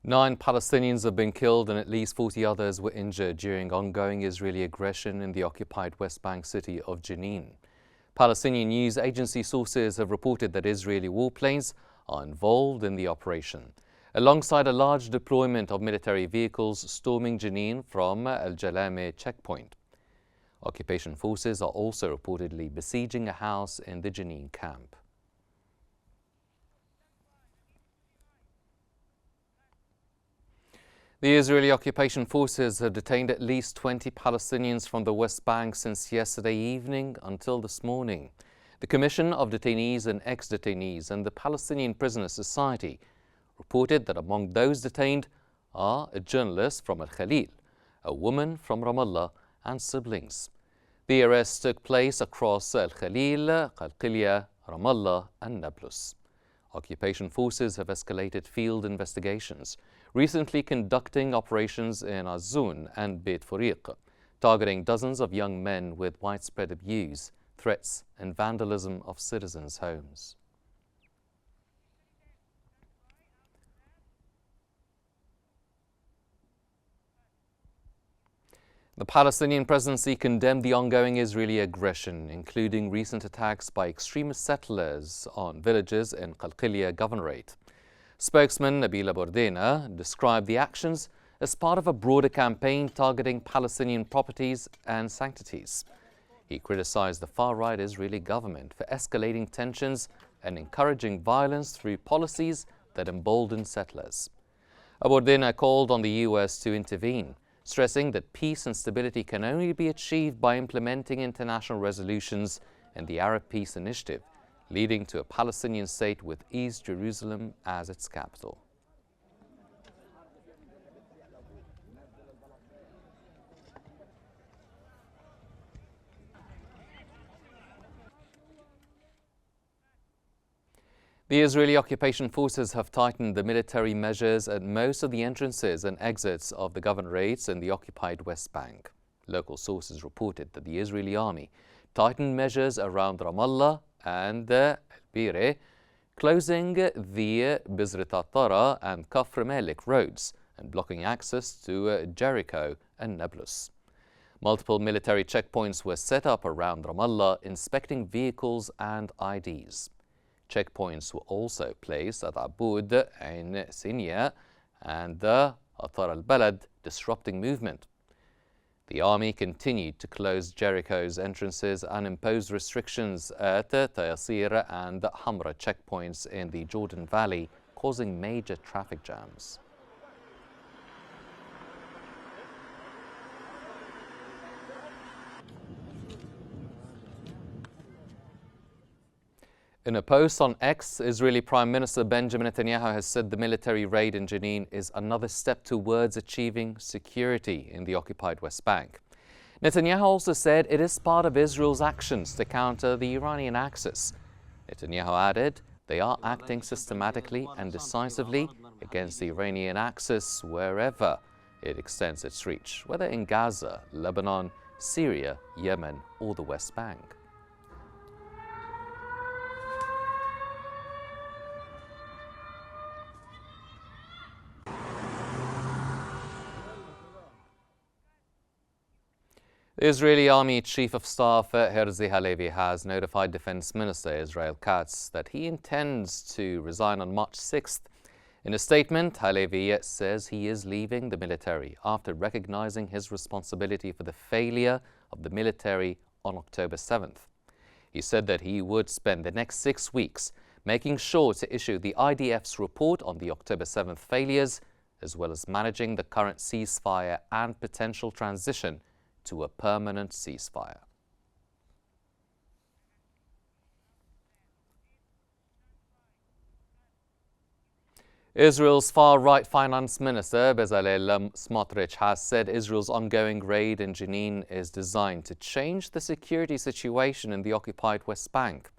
9 Palestinians have been killed and at least 40 others were injured during ongoing Israeli aggression in the occupied West Bank city of Jenin. Palestinian news agency sources have reported that Israeli warplanes are involved in the operation, alongside a large deployment of military vehicles storming Jenin from Al Jalame checkpoint. Occupation forces are also reportedly besieging a house in the Jenin camp. The Israeli occupation forces have detained at least 20 Palestinians from the West Bank since yesterday evening until this morning. The Commission of Detainees and Ex-Detainees and the Palestinian Prisoners Society reported that among those detained are a journalist from Al-Khalil, a woman from Ramallah, and siblings. The arrests took place across Al-Khalil, Qalqilya, Ramallah, and Nablus. Occupation forces have escalated field investigations, recently conducting operations in Azzoun and Beit Furiq, targeting dozens of young men with widespread abuse, threats, and vandalism of citizens' homes. The Palestinian presidency condemned the ongoing Israeli aggression, including recent attacks by extremist settlers on villages in Qalqilya Governorate. Spokesman Nabila Bourdina described the actions as part of a broader campaign targeting Palestinian properties and sanctities. He criticized the far-right Israeli government for escalating tensions and encouraging violence through policies that embolden settlers. Bourdina called on the U.S. to intervene, stressing that peace and stability can only be achieved by implementing international resolutions and the Arab Peace Initiative, leading to a Palestinian state with East Jerusalem as its capital. The Israeli occupation forces have tightened the military measures at most of the entrances and exits of the governorates in the occupied West Bank. Local sources reported that the Israeli army tightened measures around Ramallah and Al-Bire, closing the Bizrit al-Tara and Kafr Malik roads and blocking access to Jericho and Nablus. Multiple military checkpoints were set up around Ramallah, inspecting vehicles and IDs. Checkpoints were also placed at Aboud, Ain Sinya, and Atar al-Balad, disrupting movement. The army continued to close Jericho's entrances and impose restrictions at Tayasir and Hamra checkpoints in the Jordan Valley, causing major traffic jams. In a post on X, Israeli Prime Minister Benjamin Netanyahu has said the military raid in Jenin is another step towards achieving security in the occupied West Bank. Netanyahu also said it is part of Israel's actions to counter the Iranian axis. Netanyahu added they are acting systematically and decisively against the Iranian axis wherever it extends its reach, whether in Gaza, Lebanon, Syria, Yemen, or the West Bank. The Israeli Army Chief of Staff Herzi Halevi has notified Defense Minister Israel Katz that he intends to resign on March 6th. In a statement, Halevi says he is leaving the military after recognizing his responsibility for the failure of the military on October 7th. He said that he would spend the next 6 weeks making sure to issue the IDF's report on the October 7th failures, as well as managing the current ceasefire and potential transition to a permanent ceasefire. Israel's far-right finance minister Bezalel Smotrich has said Israel's ongoing raid in Jenin is designed to change the security situation in the occupied West Bank.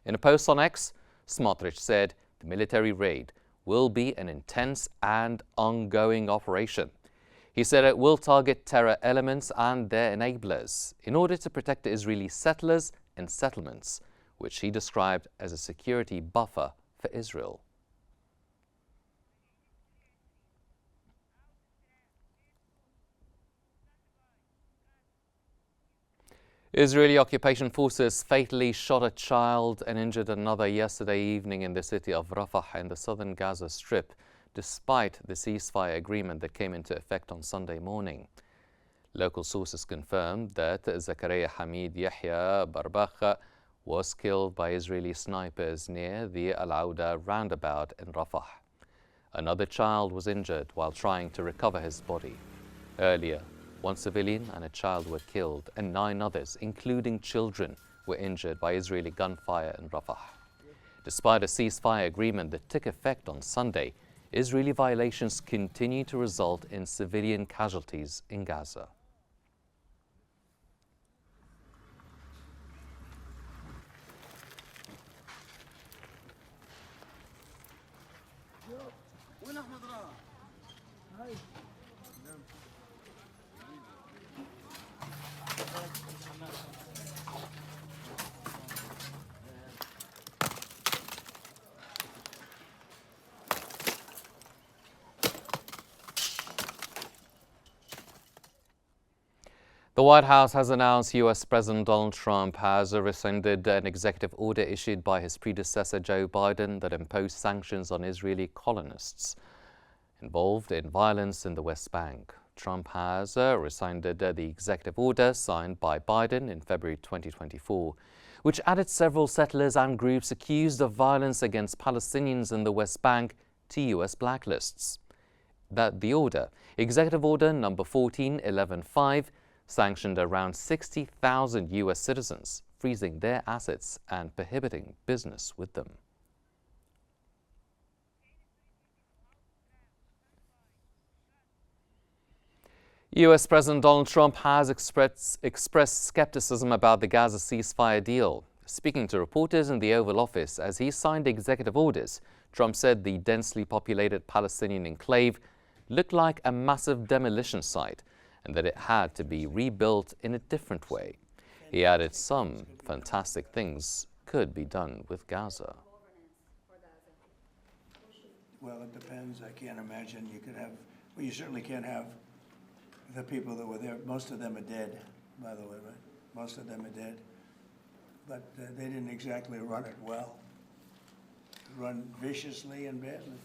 In a post on X, Smotrich said the military raid will be an intense and ongoing operation. He said it will target terror elements and their enablers in order to protect the Israeli settlers and settlements, which he described as a security buffer for Israel. Israeli occupation forces fatally shot a child and injured another yesterday evening in the city of Rafah in the southern Gaza Strip, despite the ceasefire agreement that came into effect on Sunday morning. Local sources confirmed that Zakaria Hamid Yahya Barbakh was killed by Israeli snipers near the Al-Auda roundabout in Rafah. Another child was injured while trying to recover his body. Earlier, one civilian and a child were killed, and 9 others, including children, were injured by Israeli gunfire in Rafah. Despite a ceasefire agreement that took effect on Sunday, Israeli violations continue to result in civilian casualties in Gaza. The White House has announced U.S. President Donald Trump has rescinded an executive order issued by his predecessor Joe Biden that imposed sanctions on Israeli colonists involved in violence in the West Bank. Trump has rescinded the executive order signed by Biden in February 2024, which added several settlers and groups accused of violence against Palestinians in the West Bank to U.S. blacklists. The order, Executive Order number 14115, sanctioned around 60,000 U.S. citizens, freezing their assets and prohibiting business with them. U.S. President Donald Trump has expressed skepticism about the Gaza ceasefire deal. Speaking to reporters in the Oval Office as he signed executive orders, Trump said the densely populated Palestinian enclave looked like a massive demolition site and that it had to be rebuilt in a different way. He added some fantastic things could be done with Gaza. Well, it depends. I can't imagine you could have, well, you certainly can't have the people that were there. Most of them are dead, by the way, right? Most of them are dead. But they didn't exactly run it well. Run viciously and badly.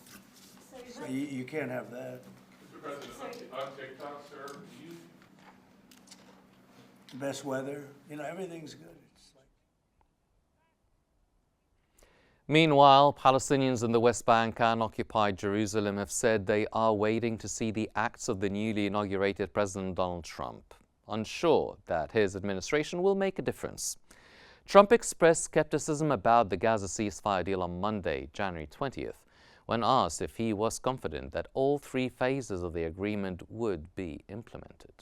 So you can't have that. Mr. President, on TikTok, sir, Best weather, everything's good. It's like... Meanwhile, Palestinians in the West Bank and occupied Jerusalem have said they are waiting to see the acts of the newly inaugurated President Donald Trump, unsure that his administration will make a difference. Trump expressed skepticism about the Gaza ceasefire deal on Monday, January 20th, when asked if he was confident that all 3 phases of the agreement would be implemented.